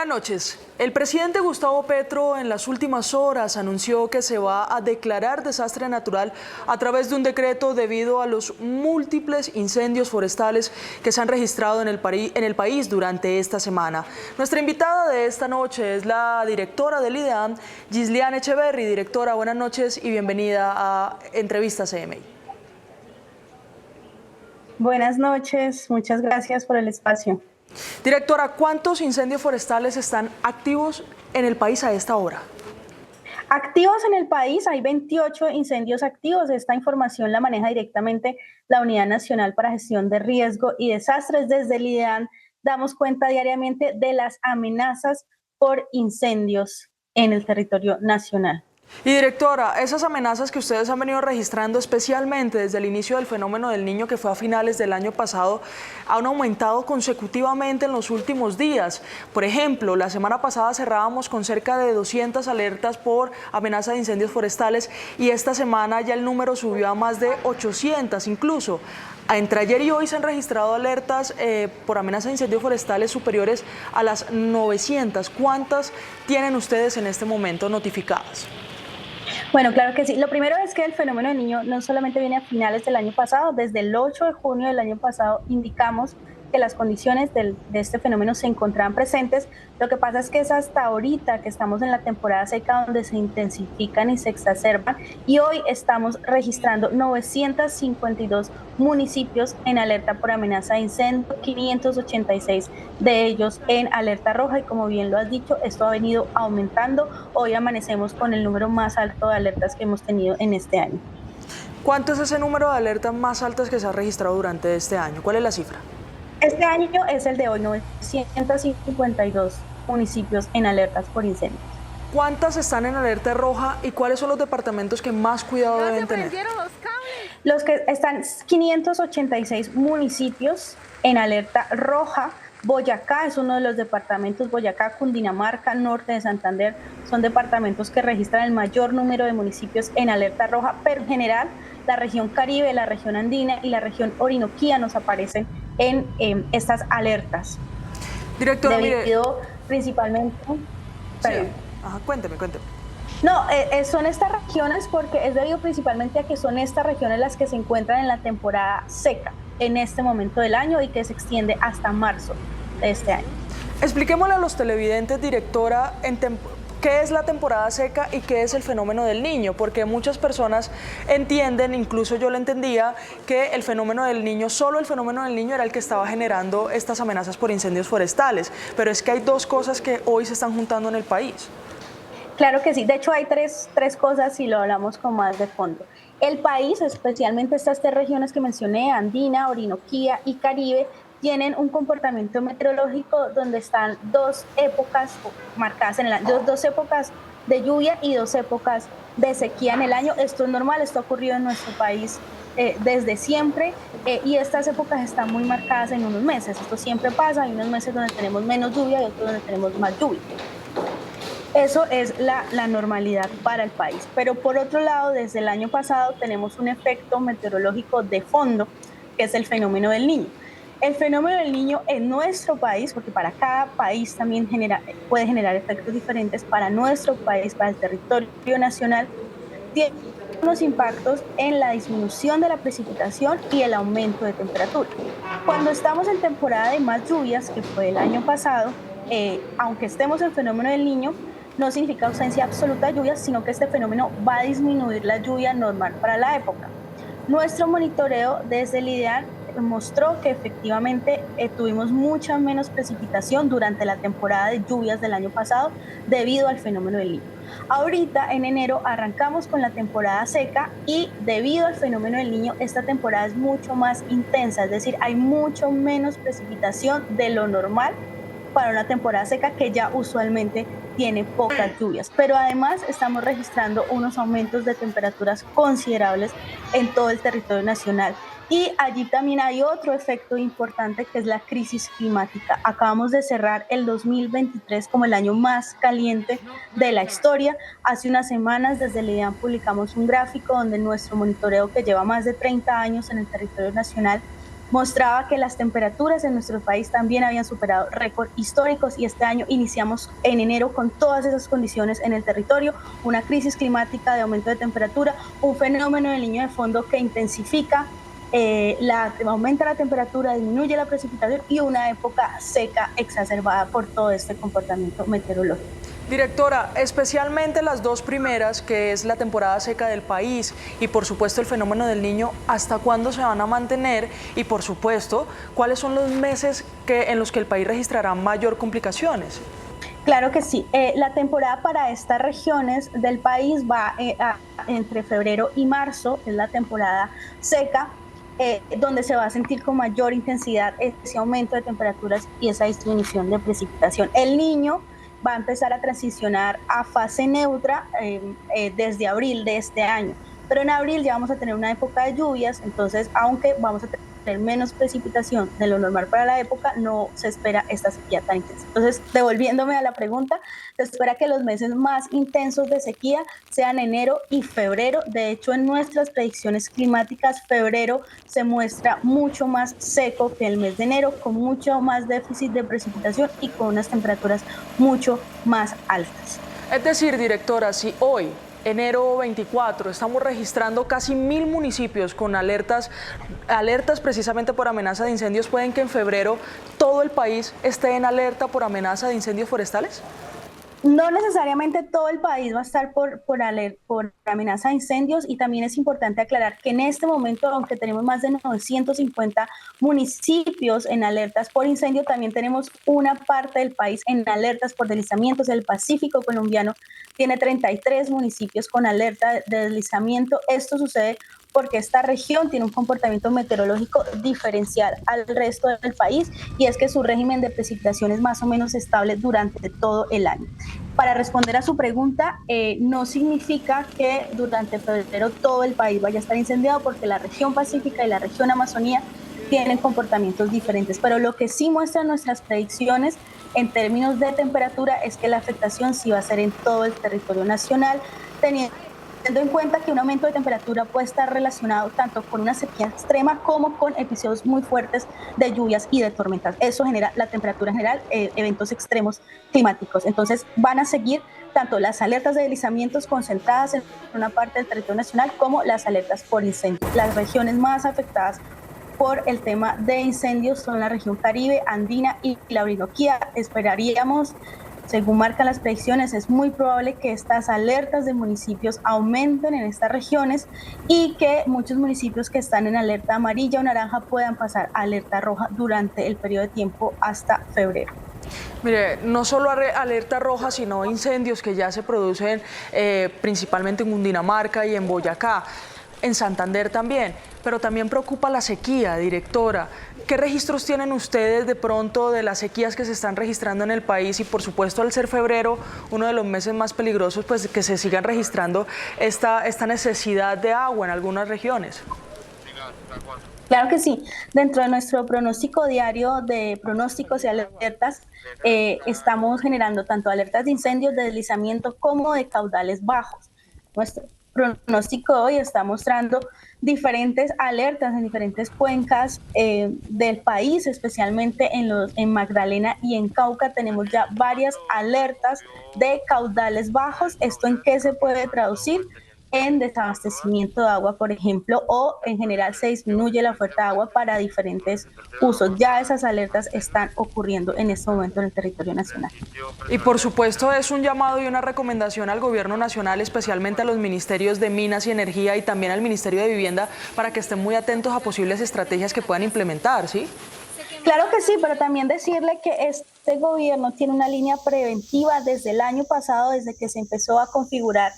Buenas noches. El presidente Gustavo Petro en las últimas horas anunció que se va a declarar desastre natural a través de un decreto debido a los múltiples incendios forestales que se han registrado en el país durante esta semana. Nuestra invitada de esta noche es la directora del IDEAM, Gisliane Echeverry. Directora, buenas noches y bienvenida a Entrevista CMI. Buenas noches, muchas gracias por el espacio. Directora, ¿cuántos incendios forestales están activos en el país a esta hora? Activos en el país, hay 28 incendios activos. Esta información la maneja directamente la Unidad Nacional para Gestión de Riesgo y Desastres. Desde el IDEAM damos cuenta diariamente de las amenazas por incendios en el territorio nacional. Y directora, esas amenazas que ustedes han venido registrando especialmente desde el inicio del fenómeno del Niño, que fue a finales del año pasado, han aumentado consecutivamente en los últimos días. Por ejemplo, la semana pasada cerrábamos con cerca de 200 alertas por amenaza de incendios forestales y esta semana ya el número subió a más de 800 incluso. Entre ayer y hoy se han registrado alertas por amenaza de incendios forestales superiores a las 900. ¿Cuántas tienen ustedes en este momento notificadas? Bueno, claro que sí. Lo primero es que el fenómeno del Niño no solamente viene a finales del año pasado, desde el 8 de junio del año pasado indicamos que las condiciones de este fenómeno se encontraban presentes. Lo que pasa es que es hasta ahorita que estamos en la temporada seca donde se intensifican y se exacerban, y hoy estamos registrando 952 municipios en alerta por amenaza de incendio, 586 de ellos en alerta roja, y como bien lo has dicho, esto ha venido aumentando. Hoy amanecemos con el número más alto de alertas que hemos tenido en este año. ¿Cuánto es ese número de alertas más altas que se ha registrado durante este año? ¿Cuál es la cifra? Este año es el de hoy, 952 municipios en alertas por incendios. ¿Cuántas están en alerta roja y cuáles son los departamentos que más cuidado deben tener? Los que están 586 municipios en alerta roja. Boyacá es uno de los departamentos. Boyacá, Cundinamarca, Norte de Santander son departamentos que registran el mayor número de municipios en alerta roja, pero en general la región Caribe, la región Andina y la región Orinoquía nos aparecen en estas alertas. Directora, debido principalmente... Sí. Ajá, cuénteme. No, son estas regiones porque es debido principalmente a que son estas regiones las que se encuentran en la temporada seca en este momento del año y que se extiende hasta marzo de este año. Expliquémosle a los televidentes, directora, ¿qué es la temporada seca y qué es el fenómeno del Niño? Porque muchas personas entienden, incluso yo lo entendía, que el fenómeno del Niño, solo el fenómeno del Niño era el que estaba generando estas amenazas por incendios forestales, pero es que hay dos cosas que hoy se están juntando en el país. Claro que sí, de hecho hay tres cosas si lo hablamos con más de fondo. El país, especialmente estas tres regiones que mencioné, Andina, Orinoquía y Caribe, tienen un comportamiento meteorológico donde están dos épocas marcadas en el año, dos épocas de lluvia y dos épocas de sequía en el año. Esto es normal, esto ha ocurrido en nuestro país desde siempre, y estas épocas están muy marcadas en unos meses. Esto siempre pasa, hay unos meses donde tenemos menos lluvia y otros donde tenemos más lluvia. Eso es la normalidad para el país. Pero por otro lado, desde el año pasado tenemos un efecto meteorológico de fondo, que es el fenómeno del Niño. El fenómeno del Niño en nuestro país, porque para cada país también puede generar efectos diferentes, para nuestro país, para el territorio nacional, tiene unos impactos en la disminución de la precipitación y el aumento de temperatura. Cuando estamos en temporada de más lluvias, que fue el año pasado, aunque estemos en fenómeno del Niño, no significa ausencia absoluta de lluvias, sino que este fenómeno va a disminuir la lluvia normal para la época. Nuestro monitoreo desde el IDEAM mostró que efectivamente tuvimos mucha menos precipitación durante la temporada de lluvias del año pasado debido al fenómeno del Niño. Ahorita en enero arrancamos con la temporada seca y debido al fenómeno del Niño esta temporada es mucho más intensa, es decir, hay mucho menos precipitación de lo normal para una temporada seca que ya usualmente tiene pocas lluvias, pero además estamos registrando unos aumentos de temperaturas considerables en todo el territorio nacional. Y allí también hay otro efecto importante que es la crisis climática. Acabamos de cerrar el 2023 como el año más caliente de la historia. Hace unas semanas desde el IDEAM publicamos un gráfico donde nuestro monitoreo, que lleva más de 30 años en el territorio nacional, mostraba que las temperaturas en nuestro país también habían superado récords históricos y este año iniciamos en enero con todas esas condiciones en el territorio, una crisis climática de aumento de temperatura, un fenómeno del Niño de fondo que intensifica, aumenta la temperatura, disminuye la precipitación y una época seca exacerbada por todo este comportamiento meteorológico. Directora, especialmente las dos primeras, que es la temporada seca del país y por supuesto el fenómeno del Niño, ¿hasta cuándo se van a mantener? Y por supuesto, ¿cuáles son los meses en los que el país registrará mayor complicaciones? Claro que sí. La temporada para estas regiones del país va entre febrero y marzo, es la temporada seca, donde se va a sentir con mayor intensidad ese aumento de temperaturas y esa disminución de precipitación. El Niño va a empezar a transicionar a fase neutra desde abril de este año. Pero en abril ya vamos a tener una época de lluvias, entonces aunque vamos a tener menos precipitación de lo normal para la época, no se espera esta sequía tan intensa. Entonces, devolviéndome a la pregunta, se espera que los meses más intensos de sequía sean enero y febrero. De hecho, en nuestras predicciones climáticas, febrero se muestra mucho más seco que el mes de enero, con mucho más déficit de precipitación y con unas temperaturas mucho más altas. Es decir, directora, si hoy, enero 24, estamos registrando casi 1000 municipios con alertas precisamente por amenaza de incendios, ¿pueden que en febrero todo el país esté en alerta por amenaza de incendios forestales? No necesariamente todo el país va a estar por amenaza de incendios y también es importante aclarar que en este momento, aunque tenemos más de 950 municipios en alertas por incendio, también tenemos una parte del país en alertas por deslizamientos. El Pacífico colombiano tiene 33 municipios con alerta de deslizamiento. Esto sucede porque esta región tiene un comportamiento meteorológico diferencial al resto del país y es que su régimen de precipitación es más o menos estable durante todo el año. Para responder a su pregunta, no significa que durante febrero todo el país vaya a estar incendiado porque la región pacífica y la región Amazonía tienen comportamientos diferentes, pero lo que sí muestran nuestras predicciones en términos de temperatura es que la afectación sí va a ser en todo el territorio nacional, teniendo en cuenta que un aumento de temperatura puede estar relacionado tanto con una sequía extrema como con episodios muy fuertes de lluvias y de tormentas. Eso genera la temperatura general, eventos extremos climáticos. Entonces van a seguir tanto las alertas de deslizamientos concentradas en una parte del territorio nacional como las alertas por incendios. Las regiones más afectadas por el tema de incendios son la región Caribe, Andina y la Orinoquía. Esperaríamos, según marcan las predicciones, es muy probable que estas alertas de municipios aumenten en estas regiones y que muchos municipios que están en alerta amarilla o naranja puedan pasar a alerta roja durante el periodo de tiempo hasta febrero. Mire, no solo alerta roja, sino incendios que ya se producen principalmente en Cundinamarca y en Boyacá, en Santander también, pero también preocupa la sequía, directora. ¿Qué registros tienen ustedes de pronto de las sequías que se están registrando en el país? Y por supuesto, al ser febrero, uno de los meses más peligrosos, pues que se sigan registrando esta necesidad de agua en algunas regiones. Claro que sí. Dentro de nuestro pronóstico diario de pronósticos y alertas, estamos generando tanto alertas de incendios, de deslizamiento, como de caudales bajos. Nuestro pronóstico hoy está mostrando diferentes alertas en diferentes cuencas del país, especialmente en Magdalena y en Cauca. Tenemos ya varias alertas de caudales bajos. ¿Esto en qué se puede traducir? En desabastecimiento de agua, por ejemplo, o en general se disminuye la oferta de agua para diferentes usos. Ya esas alertas están ocurriendo en este momento en el territorio nacional. Y por supuesto es un llamado y una recomendación al gobierno nacional, especialmente a los ministerios de Minas y Energía y también al Ministerio de Vivienda, para que estén muy atentos a posibles estrategias que puedan implementar, ¿sí? Claro que sí, pero también decirle que este gobierno tiene una línea preventiva desde el año pasado, desde que se empezó a configurar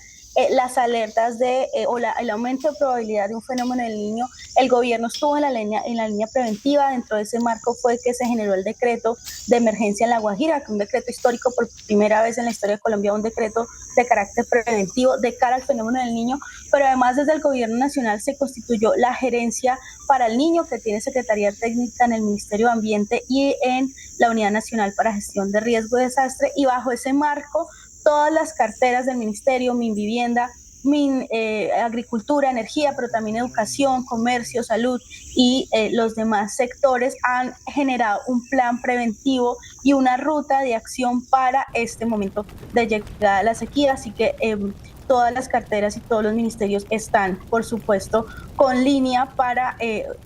las alertas el aumento de probabilidad de un fenómeno del Niño. El gobierno estuvo en la línea preventiva. Dentro de ese marco fue que se generó el decreto de emergencia en La Guajira, que es un decreto histórico por primera vez en la historia de Colombia, un decreto de carácter preventivo de cara al fenómeno del Niño. Pero además desde el gobierno nacional se constituyó la gerencia para el Niño, que tiene Secretaría Técnica en el Ministerio de Ambiente y en la Unidad Nacional para Gestión de Riesgo y Desastre, y bajo ese marco todas las carteras del ministerio, MinVivienda, agricultura, energía, pero también educación, comercio, salud y los demás sectores han generado un plan preventivo y una ruta de acción para este momento de llegada a la sequía. Así que todas las carteras y todos los ministerios están, por supuesto, con línea para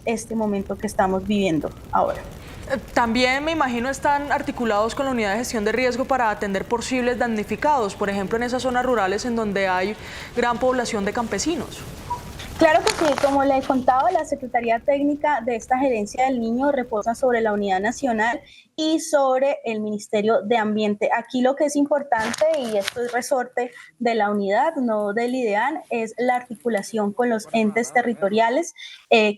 este momento que estamos viviendo ahora. También me imagino están articulados con la unidad de gestión de riesgo para atender posibles damnificados, por ejemplo en esas zonas rurales en donde hay gran población de campesinos. Claro que sí, como le he contado, la Secretaría Técnica de esta Gerencia del Niño reposa sobre la Unidad Nacional y sobre el Ministerio de Ambiente. Aquí lo que es importante, y esto es resorte de la unidad, no del IDEAN, es la articulación con los entes territoriales,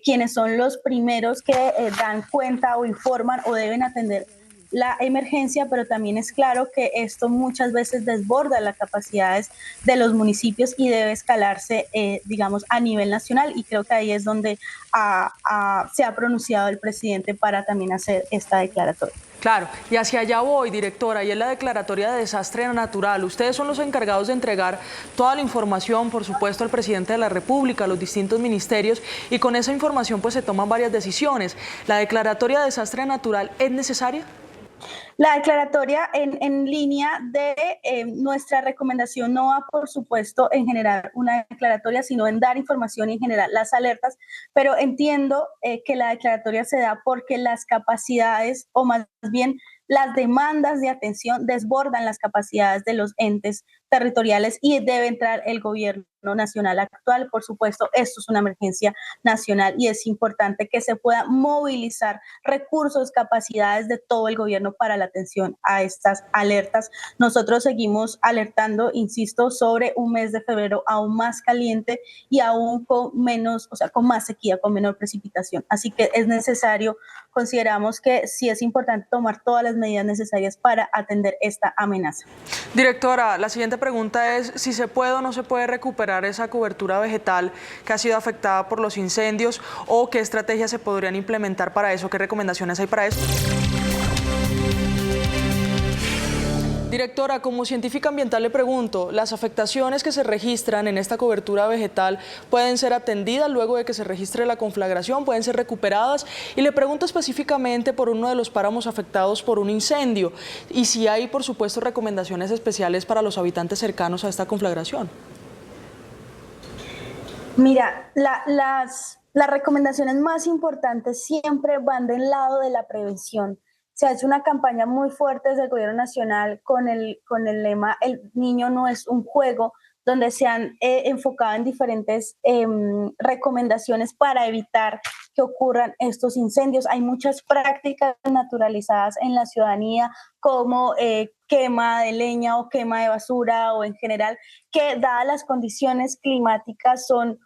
quienes son los primeros que dan cuenta o informan o deben atender la emergencia, pero también es claro que esto muchas veces desborda las capacidades de los municipios y debe escalarse, digamos, a nivel nacional, y creo que ahí es donde se ha pronunciado el presidente para también hacer esta declaratoria. Claro, y hacia allá voy, directora, y es la declaratoria de desastre natural. Ustedes son los encargados de entregar toda la información, por supuesto, al presidente de la República, a los distintos ministerios, y con esa información pues se toman varias decisiones. ¿La declaratoria de desastre natural es necesaria? La declaratoria en línea de nuestra recomendación no va, por supuesto, en generar una declaratoria, sino en dar información y en generar las alertas, pero entiendo que la declaratoria se da porque las capacidades, o más bien las demandas de atención desbordan las capacidades de los entes territoriales y debe entrar el gobierno nacional actual. Por supuesto, esto es una emergencia nacional y es importante que se pueda movilizar recursos, capacidades de todo el gobierno para la atención a estas alertas. Nosotros seguimos alertando, insisto, sobre un mes de febrero aún más caliente y aún con menos, o sea, con más sequía, con menor precipitación. Así que es necesario, consideramos que sí es importante tomar todas las medidas necesarias para atender esta amenaza. Directora, la siguiente pregunta es si se puede o no se puede recuperar esa cobertura vegetal que ha sido afectada por los incendios, o qué estrategias se podrían implementar para eso, qué recomendaciones hay para eso. Directora, como científica ambiental le pregunto, ¿las afectaciones que se registran en esta cobertura vegetal pueden ser atendidas luego de que se registre la conflagración? ¿Pueden ser recuperadas? Y le pregunto específicamente por uno de los páramos afectados por un incendio y si hay, por supuesto, recomendaciones especiales para los habitantes cercanos a esta conflagración. Mira, las recomendaciones más importantes siempre van del lado de la prevención. Se ha hecho una campaña muy fuerte desde el gobierno nacional con el lema "El niño no es un juego", donde se han enfocado en diferentes recomendaciones para evitar que ocurran estos incendios. Hay muchas prácticas naturalizadas en la ciudadanía, como quema de leña o quema de basura, o en general, que dadas las condiciones climáticas son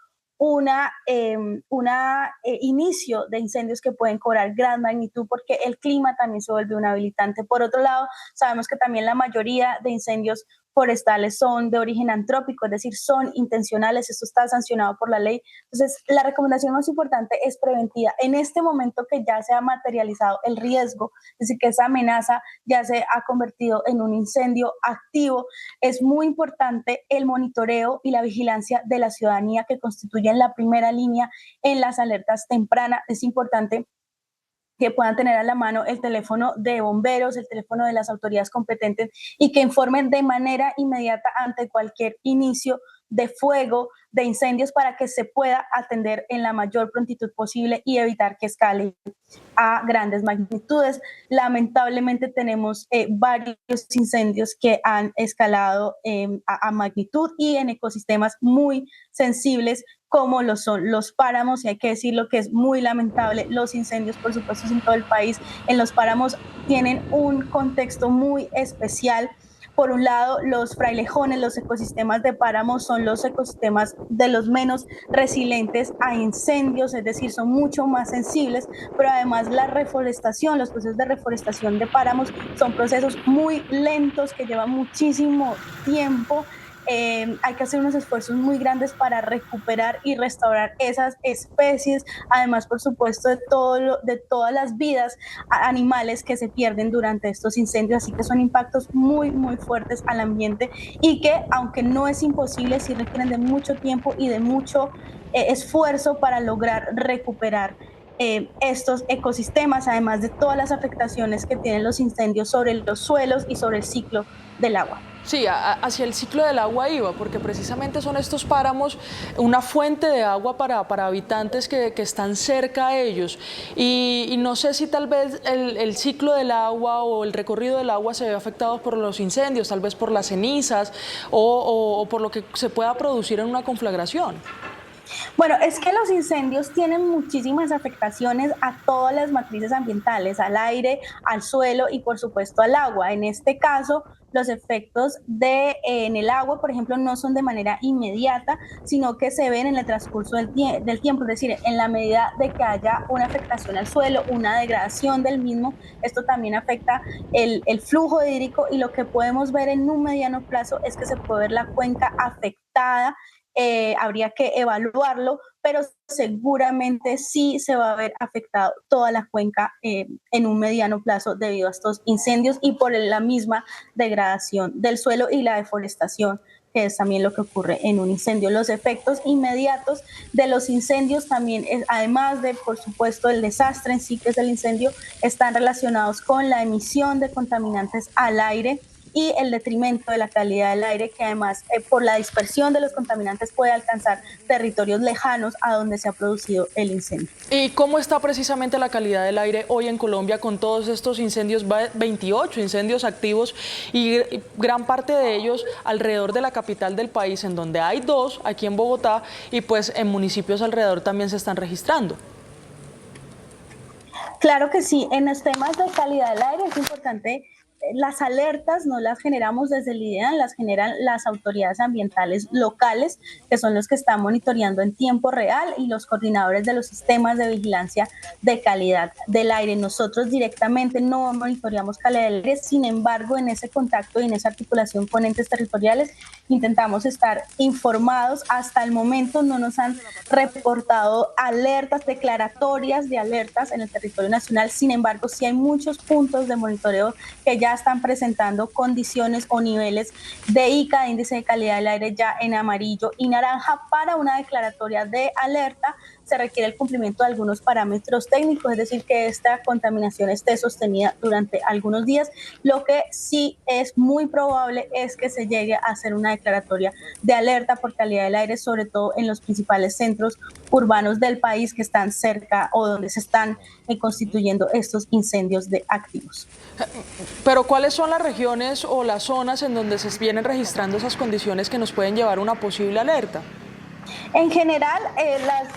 inicio de incendios que pueden cobrar gran magnitud, porque el clima también se vuelve un habilitante. Por otro lado, sabemos que también la mayoría de incendios forestales son de origen antrópico, es decir, son intencionales. Esto está sancionado por la ley. Entonces, la recomendación más importante es preventiva. En este momento que ya se ha materializado el riesgo, es decir, que esa amenaza ya se ha convertido en un incendio activo, es muy importante el monitoreo y la vigilancia de la ciudadanía, que constituyen la primera línea en las alertas tempranas. Es importante que puedan tener a la mano el teléfono de bomberos, el teléfono de las autoridades competentes, y que informen de manera inmediata ante cualquier inicio de fuego, de incendios, para que se pueda atender en la mayor prontitud posible y evitar que escale a grandes magnitudes. Lamentablemente tenemos varios incendios que han escalado a magnitud y en ecosistemas muy sensibles, como lo son los páramos, y hay que decirlo que es muy lamentable. Los incendios, por supuesto, en todo el país, en los páramos tienen un contexto muy especial. Por un lado, los frailejones, los ecosistemas de páramos, son los ecosistemas de los menos resilientes a incendios, es decir, son mucho más sensibles, pero además la reforestación, los procesos de reforestación de páramos son procesos muy lentos que llevan muchísimo tiempo, hay que hacer unos esfuerzos muy grandes para recuperar y restaurar esas especies, además, por supuesto, de todas las vidas animales que se pierden durante estos incendios, así que son impactos muy, muy fuertes al ambiente y que, aunque no es imposible, sí requieren de mucho tiempo y de mucho esfuerzo para lograr recuperar estos ecosistemas, además de todas las afectaciones que tienen los incendios sobre los suelos y sobre el ciclo del agua. Sí, hacia el ciclo del agua iba, porque precisamente son estos páramos una fuente de agua para habitantes que están cerca a ellos. Y no sé si tal vez el ciclo del agua o el recorrido del agua se ve afectado por los incendios, tal vez por las cenizas o por lo que se pueda producir en una conflagración. Bueno, es que los incendios tienen muchísimas afectaciones a todas las matrices ambientales, al aire, al suelo y por supuesto al agua. En este caso, los efectos en el agua, por ejemplo, no son de manera inmediata, sino que se ven en el transcurso del tiempo, es decir, en la medida de que haya una afectación al suelo, una degradación del mismo, esto también afecta el flujo hídrico y lo que podemos ver en un mediano plazo es que se puede ver la cuenca afectada. Habría que evaluarlo, pero seguramente sí se va a ver afectado toda la cuenca en un mediano plazo debido a estos incendios y por la misma degradación del suelo y la deforestación, que es también lo que ocurre en un incendio. Los efectos inmediatos de los incendios también, además de, por supuesto, el desastre en sí que es el incendio, están relacionados con la emisión de contaminantes al aire y el detrimento de la calidad del aire, que además por la dispersión de los contaminantes puede alcanzar territorios lejanos a donde se ha producido el incendio. ¿Y cómo está precisamente la calidad del aire hoy en Colombia con todos estos incendios, 28 incendios activos y gran parte de ellos alrededor de la capital del país, en donde hay 2 aquí en Bogotá y pues en municipios alrededor también se están registrando? Claro que sí, en los temas de calidad del aire es importante. Las alertas no las generamos desde el IDEAM, las generan las autoridades ambientales locales, que son los que están monitoreando en tiempo real, y los coordinadores de los sistemas de vigilancia de calidad del aire. Nosotros directamente no monitoreamos calidad del aire, sin embargo, en ese contacto y en esa articulación con entes territoriales, intentamos estar informados. Hasta el momento no nos han reportado alertas, declaratorias de alertas en el territorio nacional, sin embargo, sí hay muchos puntos de monitoreo que ya están presentando condiciones o niveles de ICA, de índice de calidad del aire, ya en amarillo y naranja. Para una declaratoria de alerta se requiere el cumplimiento de algunos parámetros técnicos, es decir, que esta contaminación esté sostenida durante algunos días. Lo que sí es muy probable es que se llegue a hacer una declaratoria de alerta por calidad del aire, sobre todo en los principales centros urbanos del país que están cerca o donde se están constituyendo estos incendios activos. Pero ¿cuáles son las regiones o las zonas en donde se vienen registrando esas condiciones que nos pueden llevar a una posible alerta? En general,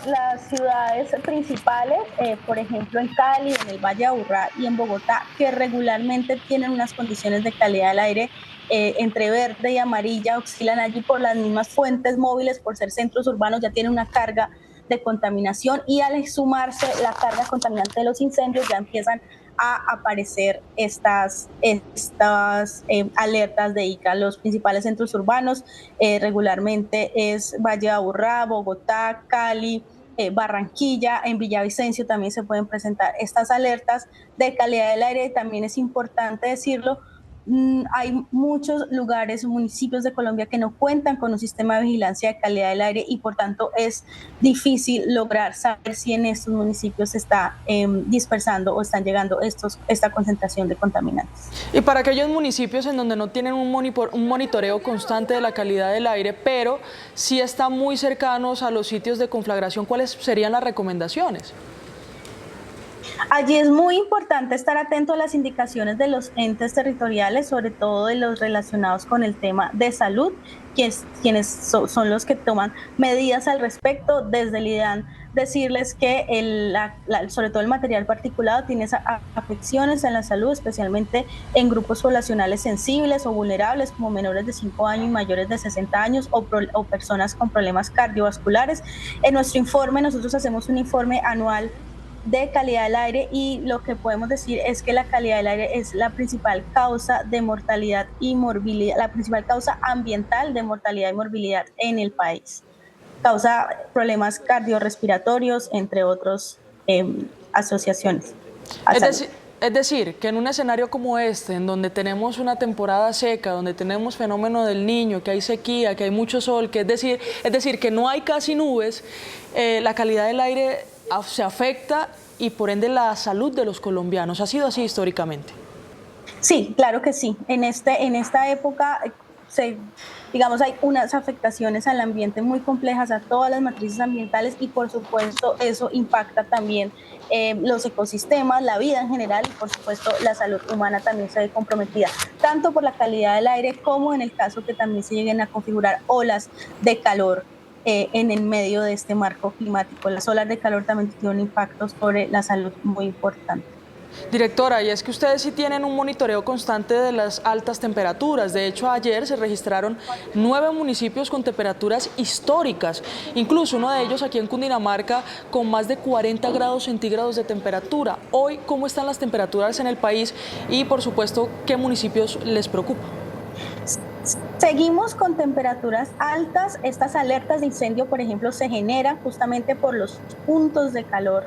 las ciudades principales, por ejemplo en Cali, en el Valle de Aburrá y en Bogotá, que regularmente tienen unas condiciones de calidad del aire entre verde y amarilla, oscilan allí por las mismas fuentes móviles, por ser centros urbanos, ya tienen una carga de contaminación, y al sumarse la carga contaminante de los incendios ya empiezan a aparecer estas alertas de ICA. Los principales centros urbanos regularmente es Valle de Aburrá, Bogotá, Cali, Barranquilla. En Villavicencio también se pueden presentar estas alertas de calidad del aire. También es importante decirlo, hay muchos lugares, municipios de Colombia que no cuentan con un sistema de vigilancia de calidad del aire, y por tanto es difícil lograr saber si en estos municipios se está dispersando o están llegando esta concentración de contaminantes. Y para aquellos municipios en donde no tienen un monitoreo constante de la calidad del aire, pero sí están muy cercanos a los sitios de conflagración, ¿cuáles serían las recomendaciones? Allí es muy importante estar atento a las indicaciones de los entes territoriales, sobre todo de los relacionados con el tema de salud, quienes son los que toman medidas al respecto. Desde el IDEAM decirles que sobre todo el material particulado tiene afecciones en la salud, especialmente en grupos poblacionales sensibles o vulnerables, como menores de 5 años y mayores de 60 años o personas con problemas cardiovasculares. En nuestro informe, nosotros hacemos un informe anual de calidad del aire, y lo que podemos decir es que la calidad del aire es la principal causa de mortalidad y morbilidad, la principal causa ambiental de mortalidad y morbilidad en el país. Causa problemas cardiorrespiratorios, entre otros asociaciones. Es decir, que en un escenario como este, en donde tenemos una temporada seca, donde tenemos fenómeno del Niño, que hay sequía, que hay mucho sol, que es decir, que no hay casi nubes, la calidad del aire se afecta y por ende la salud de los colombianos. ¿Ha sido así históricamente? Sí, claro que sí. En esta época digamos, hay unas afectaciones al ambiente muy complejas, a todas las matrices ambientales, y por supuesto eso impacta también los ecosistemas, la vida en general, y por supuesto la salud humana también se ve comprometida, tanto por la calidad del aire como en el caso que también se lleguen a configurar olas de calor en el medio de este marco climático. Las olas de calor también tienen un impacto sobre la salud muy importante. Directora, y es que ustedes sí tienen un monitoreo constante de las altas temperaturas. De hecho, ayer se registraron 9 municipios con temperaturas históricas, incluso uno de ellos aquí en Cundinamarca con más de 40 grados centígrados de temperatura. Hoy, ¿cómo están las temperaturas en el país? Y, por supuesto, ¿qué municipios les preocupa? Seguimos con temperaturas altas. Estas alertas de incendio, por ejemplo, se generan justamente por los puntos de calor,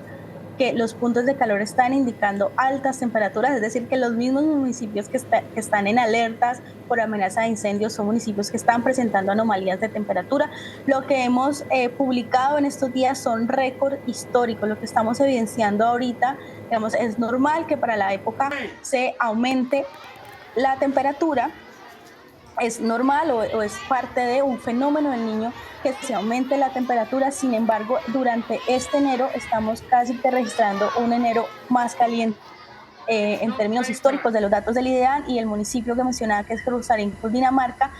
que los puntos de calor están indicando altas temperaturas, es decir, que los mismos municipios que están en alertas por amenaza de incendios son municipios que están presentando anomalías de temperatura. Lo que hemos publicado en estos días son récords históricos. Lo que estamos evidenciando ahorita, digamos, es normal que para la época se aumente la temperatura. Es normal o es parte de un fenómeno del Niño que se aumente la temperatura. Sin embargo, durante este enero estamos casi que registrando un enero más caliente en términos históricos de los datos del IDEAN, y el municipio que mencionaba, que es Jerusalén, Cundinamarca,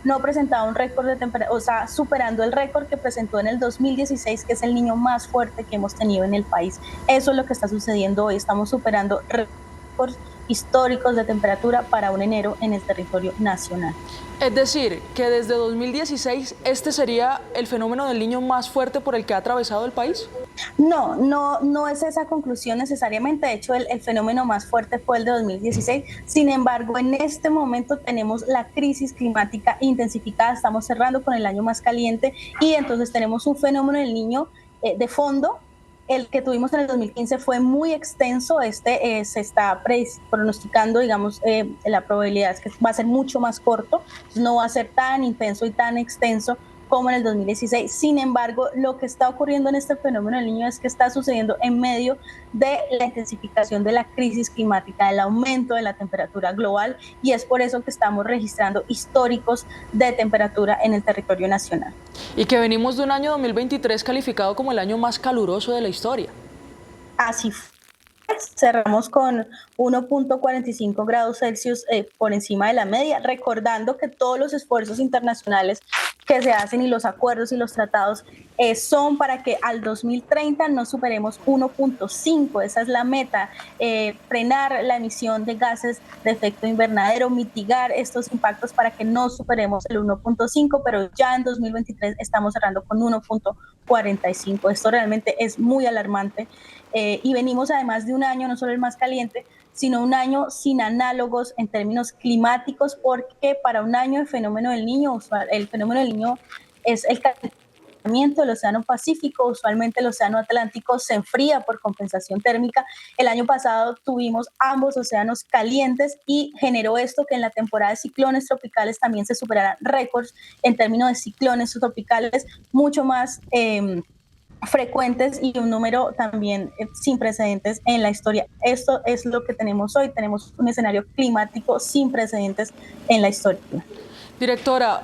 no presentaba un récord de temperatura, o sea, superando el récord que presentó en el 2016, que es el Niño más fuerte que hemos tenido en el país. Eso es lo que está sucediendo hoy. Estamos superando récords históricos de temperatura para un enero en el territorio nacional. Es decir, que desde 2016 este sería el fenómeno del Niño más fuerte por el que ha atravesado el país. No es esa conclusión necesariamente. De hecho, el fenómeno más fuerte fue el de 2016. Sin embargo, en este momento tenemos la crisis climática intensificada. Estamos cerrando con el año más caliente, y entonces tenemos un fenómeno del Niño de fondo. El que tuvimos en el 2015 fue muy extenso. Se está pronosticando, digamos, la probabilidad es que va a ser mucho más corto, no va a ser tan intenso y tan extenso como en el 2016. Sin embargo, lo que está ocurriendo en este fenómeno del Niño es que está sucediendo en medio de la intensificación de la crisis climática, del aumento de la temperatura global, y es por eso que estamos registrando históricos de temperatura en el territorio nacional. Y que venimos de un año 2023 calificado como el año más caluroso de la historia. Así fue. Cerramos con 1.45 grados Celsius por encima de la media, recordando que todos los esfuerzos internacionales que se hacen y los acuerdos y los tratados son para que al 2030 no superemos 1.5, esa es la meta, frenar la emisión de gases de efecto invernadero, mitigar estos impactos para que no superemos el 1.5, pero ya en 2023 estamos cerrando con 1.45. Esto realmente es muy alarmante, y venimos además de un año, no solo el más caliente, sino un año sin análogos en términos climáticos, porque para un año el fenómeno del Niño es el calentamiento del Océano Pacífico. Usualmente el Océano Atlántico se enfría por compensación térmica. El año pasado tuvimos ambos océanos calientes, y generó esto que en la temporada de ciclones tropicales también se superaran récords en términos de ciclones tropicales mucho más frecuentes, y un número también sin precedentes en la historia. Esto es lo que tenemos hoy. Tenemos un escenario climático sin precedentes en la historia. Directora,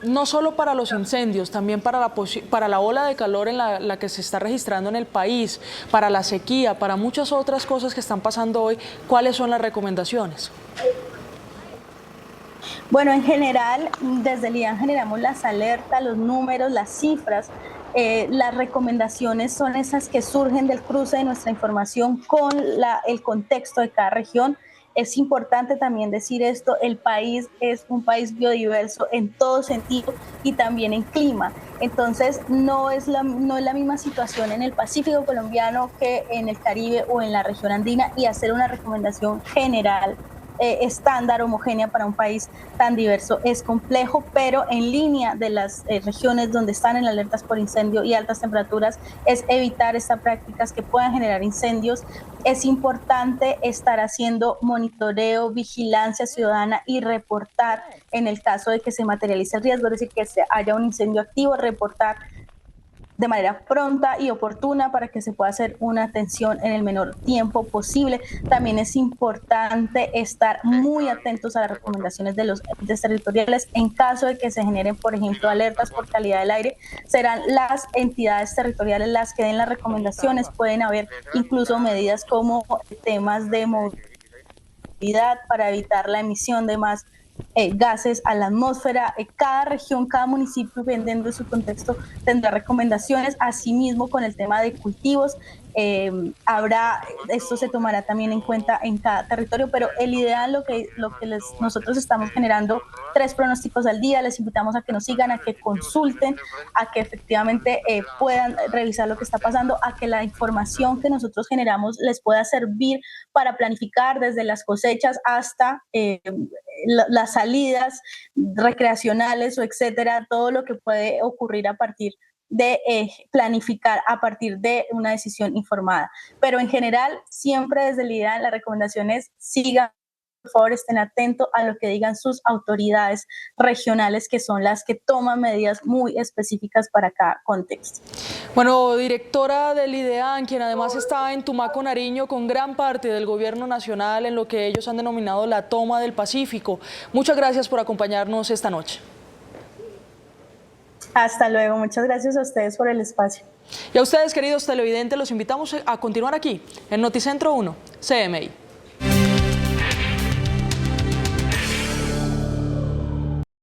no solo para los incendios, también para la ola de calor en la que se está registrando en el país, para la sequía, para muchas otras cosas que están pasando hoy, ¿cuáles son las recomendaciones? Bueno, en general, desde el IDEAN generamos las alertas, los números, las cifras. Las recomendaciones son esas que surgen del cruce de nuestra información con el contexto de cada región. Es importante también decir esto, el país es un país biodiverso en todo sentido y también en clima. Entonces, no es la misma situación en el Pacífico colombiano que en el Caribe o en la región andina, y hacer una recomendación general estándar, homogénea para un país tan diverso es complejo, pero en línea de las regiones donde están en alertas por incendio y altas temperaturas es evitar estas prácticas que puedan generar incendios. Es importante estar haciendo monitoreo, vigilancia ciudadana y reportar en el caso de que se materialice el riesgo, es decir, que haya un incendio activo, reportar de manera pronta y oportuna para que se pueda hacer una atención en el menor tiempo posible. También es importante estar muy atentos a las recomendaciones de los entes territoriales. En caso de que se generen, por ejemplo, alertas por calidad del aire, serán las entidades territoriales las que den las recomendaciones. Pueden haber incluso medidas como temas de movilidad para evitar la emisión de más gases a la atmósfera. Cada región, cada municipio, dependiendo de su contexto, tendrá recomendaciones. Asimismo, con el tema de cultivos, esto se tomará también en cuenta en cada territorio, pero el ideal, nosotros estamos generando 3 pronósticos al día. Les invitamos a que nos sigan, a que consulten, a que efectivamente puedan revisar lo que está pasando, a que la información que nosotros generamos les pueda servir para planificar desde las cosechas hasta las salidas recreacionales o etcétera, todo lo que puede ocurrir a partir de planificar a partir de una decisión informada. Pero en general, siempre desde el IDEA, la recomendación es sigan, por favor, estén atentos a lo que digan sus autoridades regionales, que son las que toman medidas muy específicas para cada contexto. Bueno, directora del IDEAN, quien además está en Tumaco, Nariño, con gran parte del gobierno nacional en lo que ellos han denominado la toma del Pacífico. Muchas gracias por acompañarnos esta noche. Hasta luego, muchas gracias a ustedes por el espacio. Y a ustedes, queridos televidentes, los invitamos a continuar aquí en Noticentro 1, CMI.